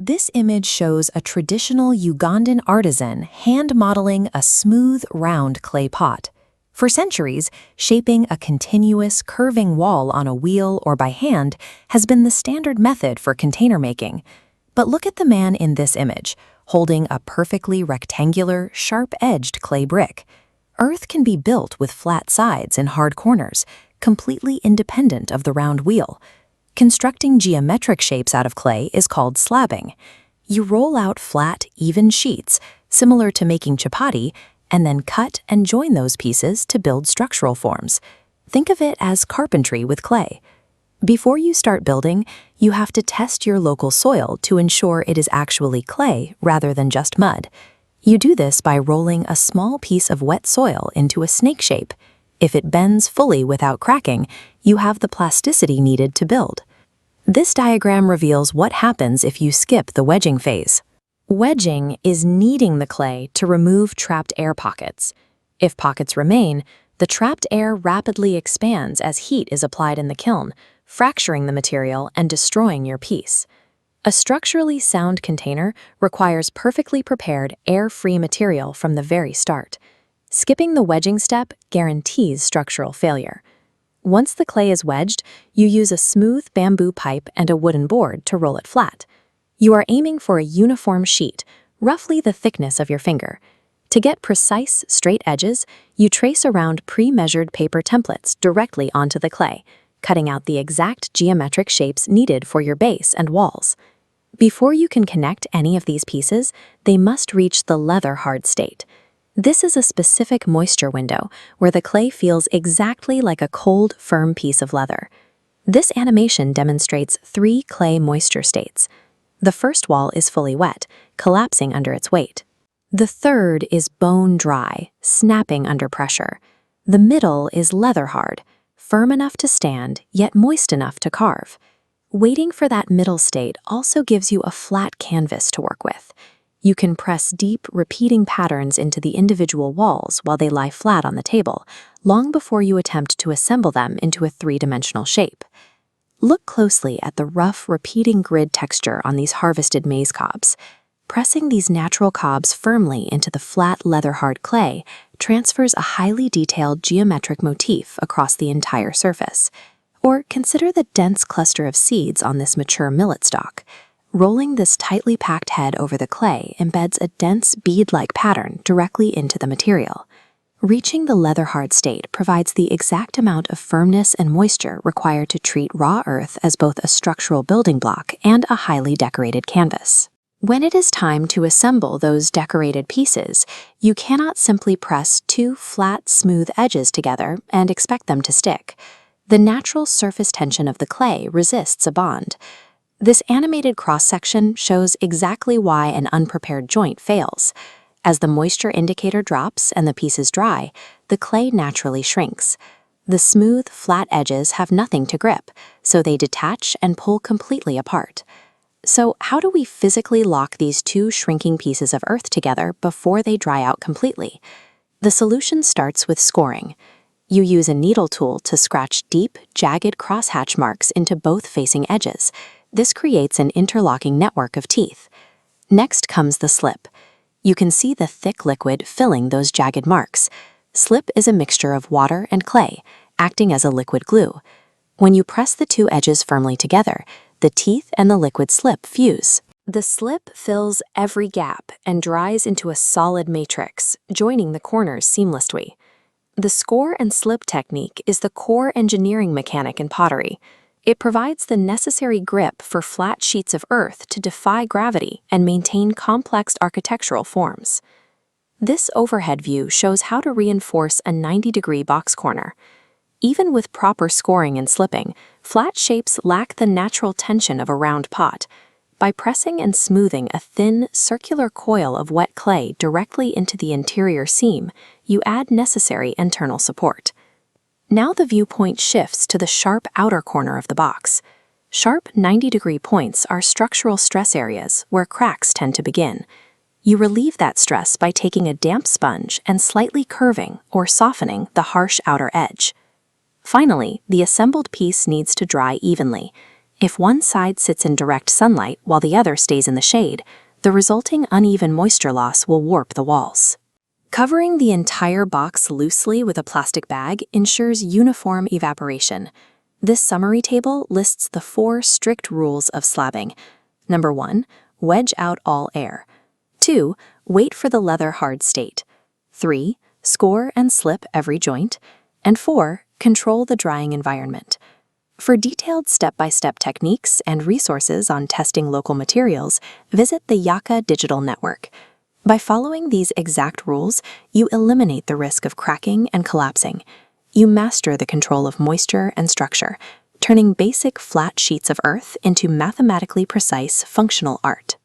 This image shows a traditional Ugandan artisan hand-modeling a smooth, round clay pot. For centuries, shaping a continuous, curving wall on a wheel or by hand has been the standard method for container making. But look at the man in this image, holding a perfectly rectangular, sharp-edged clay brick. Earth can be built with flat sides and hard corners, completely independent of the round wheel. Constructing geometric shapes out of clay is called slabbing. You roll out flat, even sheets, similar to making chapati, and then cut and join those pieces to build structural forms. Think of it as carpentry with clay. Before you start building, you have to test your local soil to ensure it is actually clay rather than just mud. You do this by rolling a small piece of wet soil into a snake shape. If it bends fully without cracking, you have the plasticity needed to build. This diagram reveals what happens if you skip the wedging phase. Wedging is kneading the clay to remove trapped air pockets. If pockets remain, the trapped air rapidly expands as heat is applied in the kiln, fracturing the material and destroying your piece. A structurally sound container requires perfectly prepared, air-free material from the very start. Skipping the wedging step guarantees structural failure. Once the clay is wedged, you use a smooth bamboo pipe and a wooden board to roll it flat. You are aiming for a uniform sheet, roughly the thickness of your finger. To get precise, straight edges, you trace around pre-measured paper templates directly onto the clay, cutting out the exact geometric shapes needed for your base and walls. Before you can connect any of these pieces, they must reach the leather-hard state. This is a specific moisture window where the clay feels exactly like a cold, firm piece of leather. This animation demonstrates 3 clay moisture states. The first wall is fully wet, collapsing under its weight. The third is bone dry, snapping under pressure. The middle is leather hard, firm enough to stand, yet moist enough to carve. Waiting for that middle state also gives you a flat canvas to work with. You can press deep, repeating patterns into the individual walls while they lie flat on the table, long before you attempt to assemble them into a 3-dimensional shape. Look closely at the rough, repeating grid texture on these harvested maize cobs. Pressing these natural cobs firmly into the flat, leather-hard clay transfers a highly detailed geometric motif across the entire surface. Or consider the dense cluster of seeds on this mature millet stalk. Rolling this tightly packed head over the clay embeds a dense bead-like pattern directly into the material. Reaching the leather-hard state provides the exact amount of firmness and moisture required to treat raw earth as both a structural building block and a highly decorated canvas. When it is time to assemble those decorated pieces, you cannot simply press 2 flat, smooth edges together and expect them to stick. The natural surface tension of the clay resists a bond. This animated cross-section shows exactly why an unprepared joint fails. As the moisture indicator drops and the pieces dry, the clay naturally shrinks. The smooth, flat edges have nothing to grip, so they detach and pull completely apart. So how do we physically lock these 2 shrinking pieces of earth together before they dry out completely? The solution starts with scoring. You use a needle tool to scratch deep, jagged crosshatch marks into both facing edges. This creates an interlocking network of teeth. Next comes the slip. You can see the thick liquid filling those jagged marks. Slip is a mixture of water and clay, acting as a liquid glue. When you press the 2 edges firmly together, the teeth and the liquid slip fuse. The slip fills every gap and dries into a solid matrix, joining the corners seamlessly. The score and slip technique is the core engineering mechanic in pottery. It provides the necessary grip for flat sheets of earth to defy gravity and maintain complex architectural forms. This overhead view shows how to reinforce a 90-degree box corner. Even with proper scoring and slipping, flat shapes lack the natural tension of a round pot. By pressing and smoothing a thin, circular coil of wet clay directly into the interior seam, you add necessary internal support. Now the viewpoint shifts to the sharp outer corner of the box. Sharp 90-degree points are structural stress areas where cracks tend to begin. You relieve that stress by taking a damp sponge and slightly curving or softening the harsh outer edge. Finally, the assembled piece needs to dry evenly. If one side sits in direct sunlight while the other stays in the shade, the resulting uneven moisture loss will warp the walls. Covering the entire box loosely with a plastic bag ensures uniform evaporation. This summary table lists the 4 strict rules of slabbing. Number 1, wedge out all air. 2, wait for the leather hard state. 3, score and slip every joint. And 4, control the drying environment. For detailed step-by-step techniques and resources on testing local materials, visit the Yaka Digital Network. By following these exact rules, you eliminate the risk of cracking and collapsing. You master the control of moisture and structure, turning basic flat sheets of earth into mathematically precise functional art.